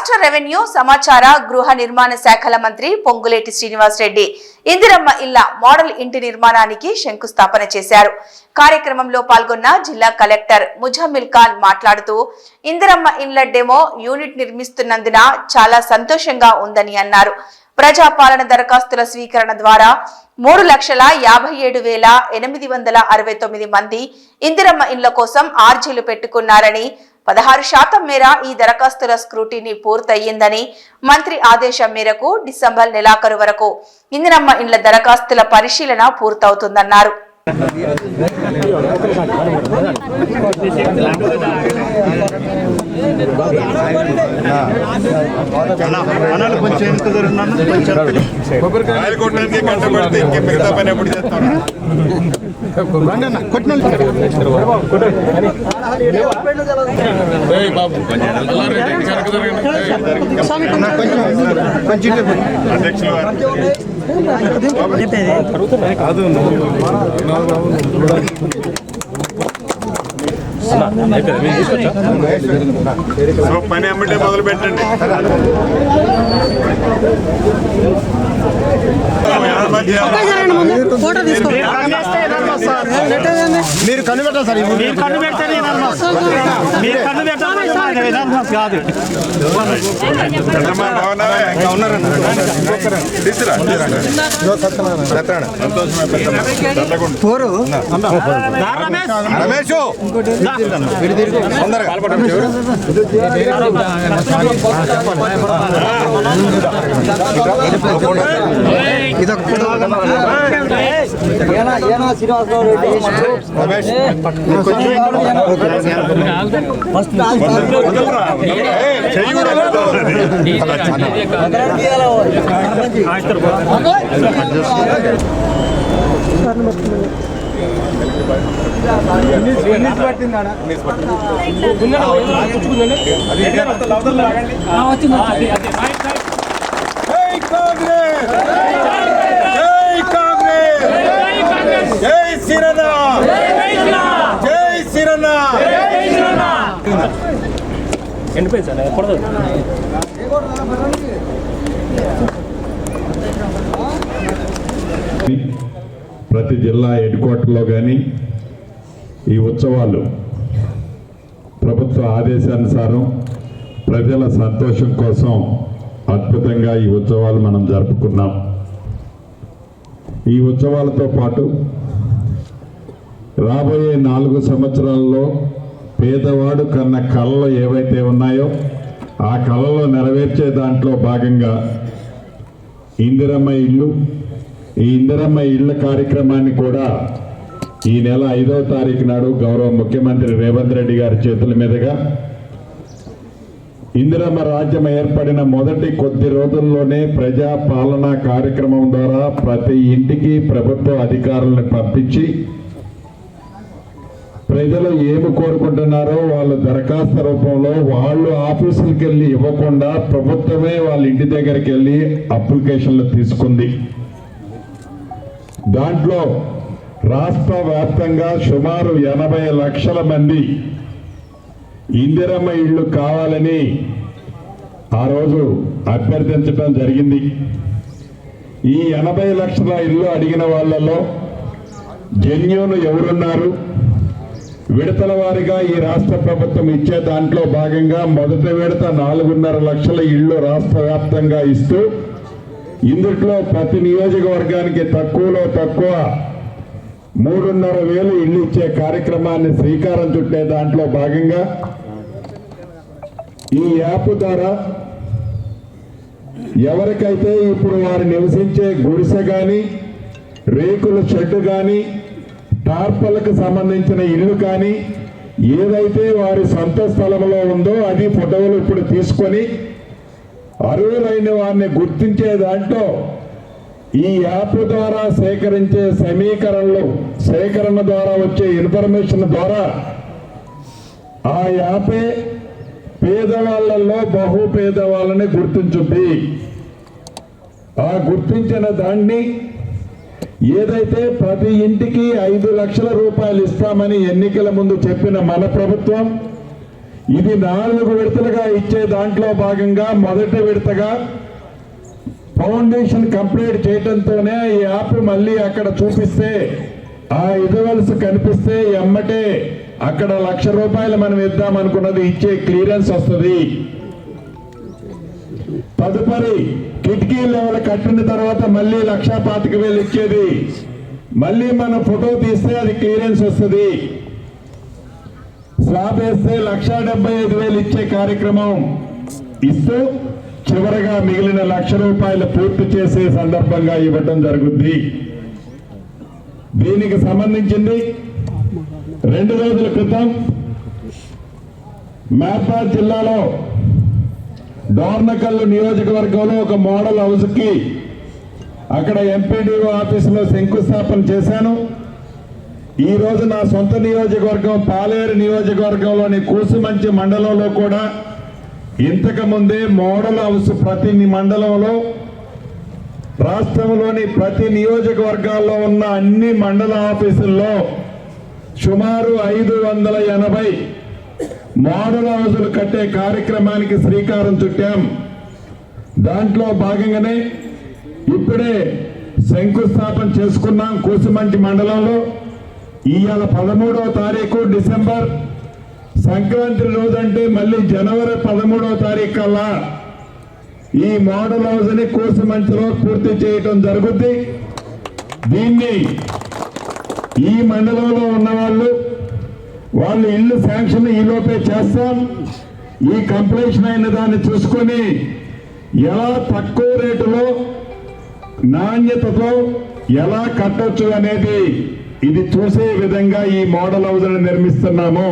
రాష్ట్ర రెవెన్యూ సమాచార గృహ నిర్మాణ శాఖల మంత్రి పొంగులేటి శ్రీనివాస్ రెడ్డి ఇందిరమ్మ ఇళ్ల మోడల్ ఇంటి నిర్మాణానికి శంకుస్థాపన చేశారు. కార్యక్రమంలో పాల్గొన్న జిల్లా కలెక్టర్ ముజమ్మిల్ ఖాన్ మాట్లాడుతూ ఇందిరమ్మ ఇళ్ల డెమో యూనిట్ నిర్మిస్తున్నందున చాలా సంతోషంగా ఉందని అన్నారు. ప్రజాపాలన దరఖాస్తుల స్వీకరణ ద్వారా 3,57,869 మంది ఇందిరమ్మ ఇళ్ల కోసం ఆర్జీలు పెట్టుకున్నారని, 16% మేర ఈ దరఖాస్తుల స్క్రూటినీ పూర్తయిందని, మంత్రి ఆదేశం మేరకు డిసెంబర్ నెలాఖరు వరకు ఇందిరమ్మ ఇళ్ల దరఖాస్తుల పరిశీలన పూర్తవుతుందన్నారు. పని అమ్మటే మొదలు పెట్టండి. మీరు కన్ను పెట్టాలి సార్, మీరు కన్ను పెడతారు కాదు. రమేష్ ప్రతి జిల్లా హెడ్ క్వార్టర్లో కానీ ఈ ఉత్సవాలు ప్రభుత్వ ఆదేశానుసారం ప్రజల సంతోషం కోసం అద్భుతంగా ఈ ఉత్సవాలు మనం జరుపుకున్నాం. ఈ ఉత్సవాలతో పాటు రాబోయే 4 సంవత్సరాల్లో పేదవాడు కన్న కళలు ఏవైతే ఉన్నాయో ఆ కళలు నెరవేర్చే దాంట్లో భాగంగా ఇందిరమ్మ ఇల్లు, ఈ ఇందిరమ్మ ఇళ్ల కార్యక్రమాన్ని కూడా ఈ నెల 5వ తారీఖు నాడు గౌరవ ముఖ్యమంత్రి రేవంత్ రెడ్డి గారి చేతుల మీదుగా ఇందిరమ్మ రాజ్యం ఏర్పడిన మొదటి కొద్ది రోజుల్లోనే ప్రజా పాలనా కార్యక్రమం ద్వారా ప్రతి ఇంటికి ప్రభుత్వ అధికారులను పంపించి ప్రజలు ఏమి కోరుకుంటున్నారో వాళ్ళు దరఖాస్తు రూపంలో వాళ్ళు ఆఫీసులకు వెళ్ళి ఇవ్వకుండా ప్రభుత్వమే వాళ్ళ ఇంటి దగ్గరికి వెళ్ళి అప్లికేషన్లు తీసుకుంది. దాంట్లో రాష్ట్ర వ్యాప్తంగా సుమారు 80 లక్షల మంది ఇందిరమ్మ ఇళ్ళు కావాలని ఆ రోజు అభ్యర్థించడం జరిగింది. ఈ 80 లక్షల ఇళ్ళు అడిగిన వాళ్ళలో జెన్యూన్ ఎవరున్నారు, విడతల వారీగా ఈ రాష్ట్ర ప్రభుత్వం ఇచ్చే దాంట్లో భాగంగా మొదటి విడత 4.5 లక్షల ఇళ్ళు రాష్ట్ర వ్యాప్తంగా ఇస్తూ ఇందులో ప్రతి నియోజకవర్గానికి తక్కువలో తక్కువ 3,500 ఇళ్ళు ఇచ్చే కార్యక్రమాన్ని శ్రీకారం చుట్టే దాంట్లో భాగంగా ఈ యాప్ ద్వారా ఎవరికైతే ఇప్పుడు వారు నివసించే గుడిసె కానీ, రేకుల షెడ్డు కానీ, టార్పలకు సంబంధించిన ఇల్లు కానీ ఏదైతే వారి సొంత స్థలంలో ఉందో అది ఫోటోలు ఇప్పుడు తీసుకొని అర్హులైన వారిని గుర్తించే దాంట్లో ఈ యాప్ ద్వారా సేకరించే సేకరణ ద్వారా వచ్చే ఇన్ఫర్మేషన్ ద్వారా ఆ యాపే పేదవాళ్లలో బహు పేదవాళ్ళని గుర్తించుంది. ఆ గుర్తించిన దాన్ని ఏదైతే ప్రతి ఇంటికి 5 లక్షల రూపాయలు ఇస్తామని ఎన్నికల ముందు చెప్పిన మన ప్రభుత్వం ఇది 4 విడతలుగా ఇచ్చే దాంట్లో భాగంగా మొదటి విడతగా ఫౌండేషన్ కంప్లీట్ చేయడంతోనే ఈ యాప్ మళ్ళీ అక్కడ చూపిస్తే ఆ ఇదవలసి కనిపిస్తే ఎమ్మటే అక్కడ ₹1,00,000 మనం ఇద్దాం అనుకున్నది ఇచ్చే క్లియరెన్స్ వస్తుంది. తదుపరి కిటికీ లెవెల్ కట్టిన తర్వాత మళ్ళీ 1,25,000 ఇచ్చేది, మళ్ళీ మనం ఫోటో తీస్తే అది క్లియరెన్స్ వస్తుంది. స్లాబ్ వేస్తే ₹1,75,000 ఇచ్చే కార్యక్రమం ఇస్తూ చివరగా మిగిలిన ₹1,00,000 పూర్తి చేసే సందర్భంగా ఇవ్వటం జరుగుద్ది. దీనికి సంబంధించింది 2 రోజుల క్రితం మహబాద్ జిల్లాలో డోర్నకల్లు నియోజకవర్గంలో ఒక మోడల్ హౌస్ కి అక్కడ ఎంపీడీఓ ఆఫీసులో శంకుస్థాపన చేశాను. ఈ రోజు నా సొంత నియోజకవర్గం పాలేరు నియోజకవర్గంలోని కూసుమంచి మండలంలో కూడా ఇంతకు ముందే మోడల్ హౌస్ ప్రతి మండలంలో రాష్ట్రంలోని ప్రతి నియోజకవర్గాల్లో ఉన్న అన్ని మండల ఆఫీసుల్లో సుమారు 580 మోడల్ హౌసులు కట్టే కార్యక్రమానికి శ్రీకారం చుట్టాం. దాంట్లో భాగంగానే ఇప్పుడే శంకుస్థాపన చేసుకున్నాం కూసుమంచి మండలంలో. ఇవాళ 13వ తారీఖు డిసెంబర్, సంక్రాంతి రోజంటే మళ్ళీ జనవరి 13వ తారీఖు కల్లా ఈ మోడల్ హౌస్ ని కూసుమంచిలో పూర్తి చేయటం జరుగుద్ది. దీన్ని ఈ మండలంలో ఉన్న వాళ్ళు ఇల్లు శాంక్షన్ ఈలోపే చేస్తాం. ఈ కంప్లీషన్ అయిన దాన్ని చూసుకొని ఎలా తక్కువ రేటులో నాణ్యతతో ఎలా కట్టొచ్చు అనేది ఇది చూసే విధంగా ఈ మోడల్ హౌస్ నిర్మిస్తున్నాము.